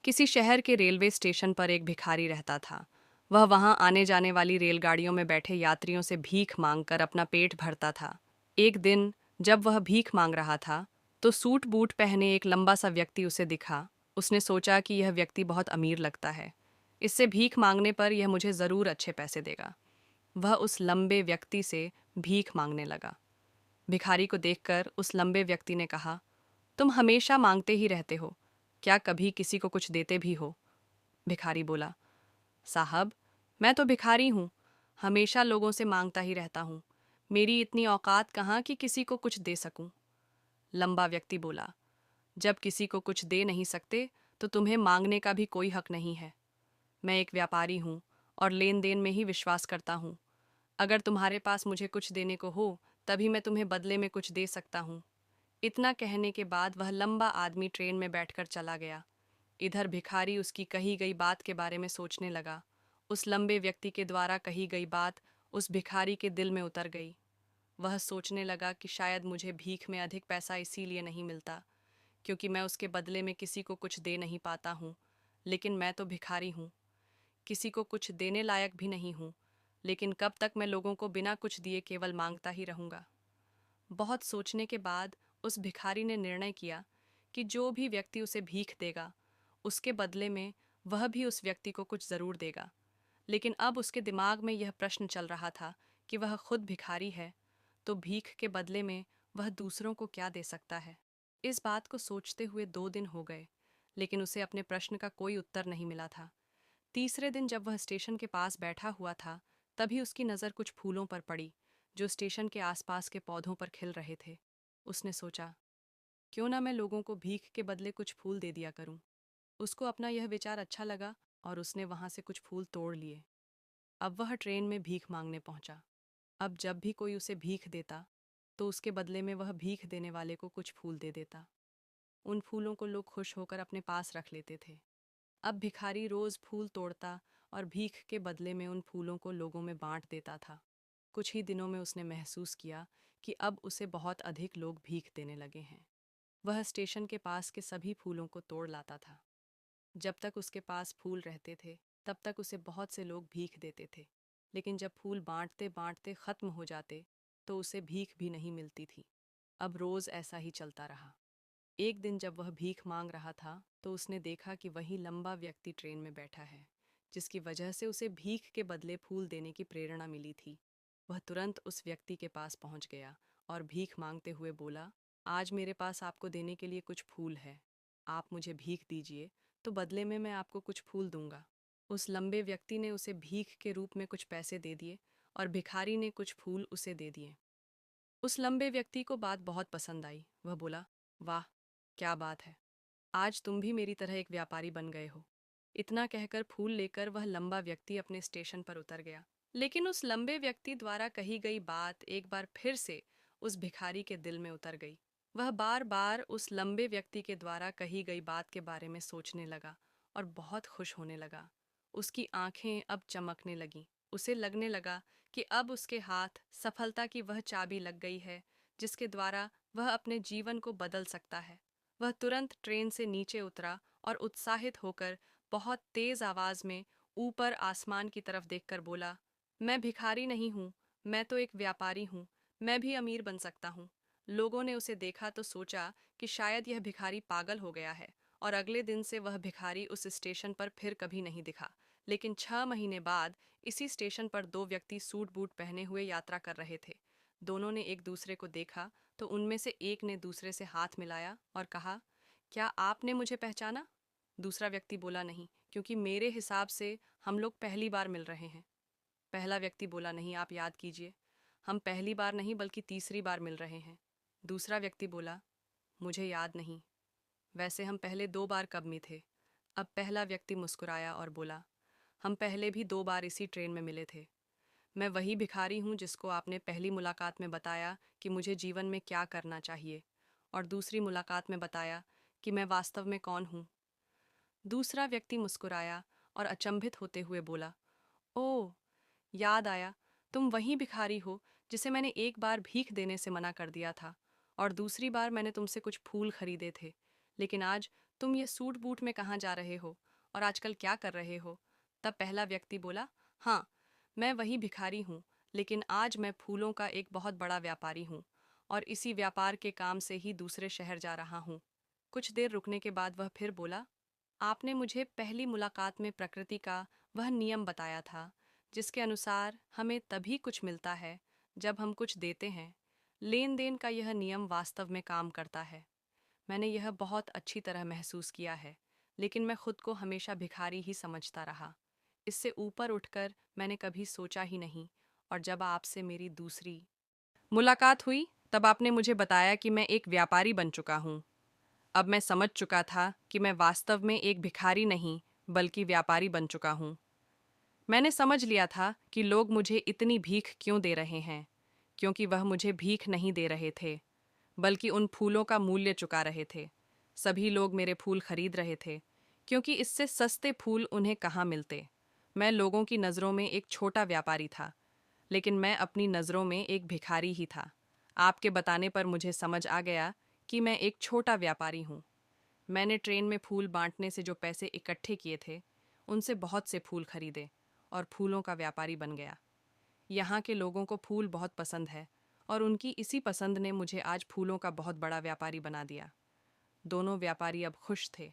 किसी शहर के रेलवे स्टेशन पर एक भिखारी रहता था। वह वहां आने जाने वाली रेलगाड़ियों में बैठे यात्रियों से भीख मांगकर अपना पेट भरता था। एक दिन जब वह भीख मांग रहा था, तो सूट बूट पहने एक लंबा सा व्यक्ति उसे दिखा। उसने सोचा कि यह व्यक्ति बहुत अमीर लगता है, इससे भीख मांगने पर यह मुझे ज़रूर अच्छे पैसे देगा। वह उस लंबे व्यक्ति से भीख मांगने लगा। भिखारी को देखकर उस लंबे व्यक्ति ने कहा, तुम हमेशा मांगते ही रहते हो, क्या कभी किसी को कुछ देते भी हो? भिखारी बोला, साहब, मैं तो भिखारी हूँ, हमेशा लोगों से मांगता ही रहता हूँ। मेरी इतनी औकात कहाँ कि किसी को कुछ दे सकूं। लंबा व्यक्ति बोला, जब किसी को कुछ दे नहीं सकते तो तुम्हें मांगने का भी कोई हक नहीं है। मैं एक व्यापारी हूँ और लेन देन में ही विश्वास करता हूँ। अगर तुम्हारे पास मुझे कुछ देने को हो, तभी मैं तुम्हें बदले में कुछ दे सकता हूँ। इतना कहने के बाद वह लंबा आदमी ट्रेन में बैठकर चला गया। इधर भिखारी उसकी कही गई बात के बारे में सोचने लगा। उस लंबे व्यक्ति के द्वारा कही गई बात उस भिखारी के दिल में उतर गई। वह सोचने लगा कि शायद मुझे भीख में अधिक पैसा इसीलिए नहीं मिलता क्योंकि मैं उसके बदले में किसी को कुछ दे नहीं पाता हूँ। लेकिन मैं तो भिखारी हूँ, किसी को कुछ देने लायक भी नहीं हूँ। लेकिन कब तक मैं लोगों को बिना कुछ दिए केवल मांगता ही रहूँगा? बहुत सोचने के बाद उस भिखारी ने निर्णय किया कि जो भी व्यक्ति उसे भीख देगा, उसके बदले में वह भी उस व्यक्ति को कुछ ज़रूर देगा। लेकिन अब उसके दिमाग में यह प्रश्न चल रहा था कि वह खुद भिखारी है, तो भीख के बदले में वह दूसरों को क्या दे सकता है। इस बात को सोचते हुए 2 दिन हो गए, लेकिन उसे अपने प्रश्न का कोई उत्तर नहीं मिला था। तीसरे दिन जब वह स्टेशन के पास बैठा हुआ था, तभी उसकी नज़र कुछ फूलों पर पड़ी जो स्टेशन के आसपास के पौधों पर खिल रहे थे। उसने सोचा, क्यों ना मैं लोगों को भीख के बदले कुछ फूल दे दिया करूं। उसको अपना यह विचार अच्छा लगा और उसने वहां से कुछ फूल तोड़ लिए। अब वह ट्रेन में भीख मांगने पहुंचा। अब जब भी कोई उसे भीख देता, तो उसके बदले में वह भीख देने वाले को कुछ फूल दे देता। उन फूलों को लोग खुश होकर अपने पास रख लेते थे। अब भिखारी रोज फूल तोड़ता और भीख के बदले में उन फूलों को लोगों में बांट देता था। कुछ ही दिनों में उसने महसूस किया कि अब उसे बहुत अधिक लोग भीख देने लगे हैं। वह स्टेशन के पास के सभी फूलों को तोड़ लाता था। जब तक उसके पास फूल रहते थे, तब तक उसे बहुत से लोग भीख देते थे। लेकिन जब फूल बांटते बांटते खत्म हो जाते, तो उसे भीख भी नहीं मिलती थी। अब रोज ऐसा ही चलता रहा। एक दिन जब वह भीख मांग रहा था, तो उसने देखा कि वही लंबा व्यक्ति ट्रेन में बैठा है, जिसकी वजह से उसे भीख के बदले फूल देने की प्रेरणा मिली थी। वह तुरंत उस व्यक्ति के पास पहुंच गया और भीख मांगते हुए बोला, आज मेरे पास आपको देने के लिए कुछ फूल है। आप मुझे भीख दीजिए, तो बदले में मैं आपको कुछ फूल दूंगा। उस लंबे व्यक्ति ने उसे भीख के रूप में कुछ पैसे दे दिए और भिखारी ने कुछ फूल उसे दे दिए। उस लंबे व्यक्ति को बात बहुत पसंद आई। वह बोला, वाह, क्या बात है, आज तुम भी मेरी तरह एक व्यापारी बन गए हो। इतना कहकर फूल लेकर वह लंबा व्यक्ति अपने स्टेशन पर उतर गया। लेकिन उस लंबे व्यक्ति द्वारा कही गई बात एक बार फिर से उस भिखारी के दिल में उतर गई। वह बार बार उस लंबे व्यक्ति के द्वारा कही गई बात के बारे में सोचने लगा और बहुत खुश होने लगा। उसकी आंखें अब चमकने लगीं। उसे लगने लगा कि अब उसके हाथ सफलता की वह चाबी लग गई है जिसके द्वारा वह अपने जीवन को बदल सकता है। वह तुरंत ट्रेन से नीचे उतरा और उत्साहित होकर बहुत तेज आवाज में ऊपर आसमान की तरफ देखकर बोला, मैं भिखारी नहीं हूँ, मैं तो एक व्यापारी हूँ, मैं भी अमीर बन सकता हूँ। लोगों ने उसे देखा तो सोचा कि शायद यह भिखारी पागल हो गया है, और अगले दिन से वह भिखारी उस स्टेशन पर फिर कभी नहीं दिखा। लेकिन 6 महीने बाद इसी स्टेशन पर 2 व्यक्ति सूट बूट पहने हुए यात्रा कर रहे थे। दोनों ने एक दूसरे को देखा तो उनमें से एक ने दूसरे से हाथ मिलाया और कहा, क्या आपने मुझे पहचाना? दूसरा व्यक्ति बोला, नहीं, क्योंकि मेरे हिसाब से हम लोग पहली बार मिल रहे हैं। पहला व्यक्ति बोला, नहीं, आप याद कीजिए, हम पहली बार नहीं बल्कि तीसरी बार मिल रहे हैं। दूसरा व्यक्ति बोला, मुझे याद नहीं, वैसे हम पहले 2 बार कब में थे? अब पहला व्यक्ति मुस्कुराया और बोला, हम पहले भी 2 बार इसी ट्रेन में मिले थे। मैं वही भिखारी हूँ जिसको आपने पहली मुलाकात में बताया कि मुझे जीवन में क्या करना चाहिए, और दूसरी मुलाकात में बताया कि मैं वास्तव में कौन हूँ। दूसरा व्यक्ति मुस्कुराया और अचंभित होते हुए बोला, ओह, याद आया, तुम वही भिखारी हो जिसे मैंने एक बार भीख देने से मना कर दिया था, और दूसरी बार मैंने तुमसे कुछ फूल खरीदे थे। लेकिन आज तुम ये सूट बूट में कहाँ जा रहे हो और आजकल क्या कर रहे हो? तब पहला व्यक्ति बोला, हाँ, मैं वही भिखारी हूँ, लेकिन आज मैं फूलों का एक बहुत बड़ा व्यापारी हूँ और इसी व्यापार के काम से ही दूसरे शहर जा रहा हूँ। कुछ देर रुकने के बाद वह फिर बोला, आपने मुझे पहली मुलाकात में प्रकृति का वह नियम बताया था, जिसके अनुसार हमें तभी कुछ मिलता है जब हम कुछ देते हैं। लेन देन का यह नियम वास्तव में काम करता है। मैंने यह बहुत अच्छी तरह महसूस किया है, लेकिन मैं खुद को हमेशा भिखारी ही समझता रहा। इससे ऊपर उठकर मैंने कभी सोचा ही नहीं, और जब आपसे मेरी दूसरी मुलाकात हुई, तब आपने मुझे बताया कि मैं एक व्यापारी बन चुका हूँ। अब मैं समझ चुका था कि मैं वास्तव में एक भिखारी नहीं, बल्कि व्यापारी बन चुका हूँ। मैंने समझ लिया था कि लोग मुझे इतनी भीख क्यों दे रहे हैं, क्योंकि वह मुझे भीख नहीं दे रहे थे, बल्कि उन फूलों का मूल्य चुका रहे थे। सभी लोग मेरे फूल खरीद रहे थे, क्योंकि इससे सस्ते फूल उन्हें कहाँ मिलते। मैं लोगों की नज़रों में एक छोटा व्यापारी था, लेकिन मैं अपनी नज़रों में एक भिखारी ही था। आपके बताने पर मुझे समझ आ गया कि मैं एक छोटा व्यापारी हूँ। मैंने ट्रेन में फूल बांटने से जो पैसे इकट्ठे किए थे, उनसे बहुत से फूल खरीदे और फूलों का व्यापारी बन गया। यहाँ के लोगों को फूल बहुत पसंद है, और उनकी इसी पसंद ने मुझे आज फूलों का बहुत बड़ा व्यापारी बना दिया। दोनों व्यापारी अब खुश थे,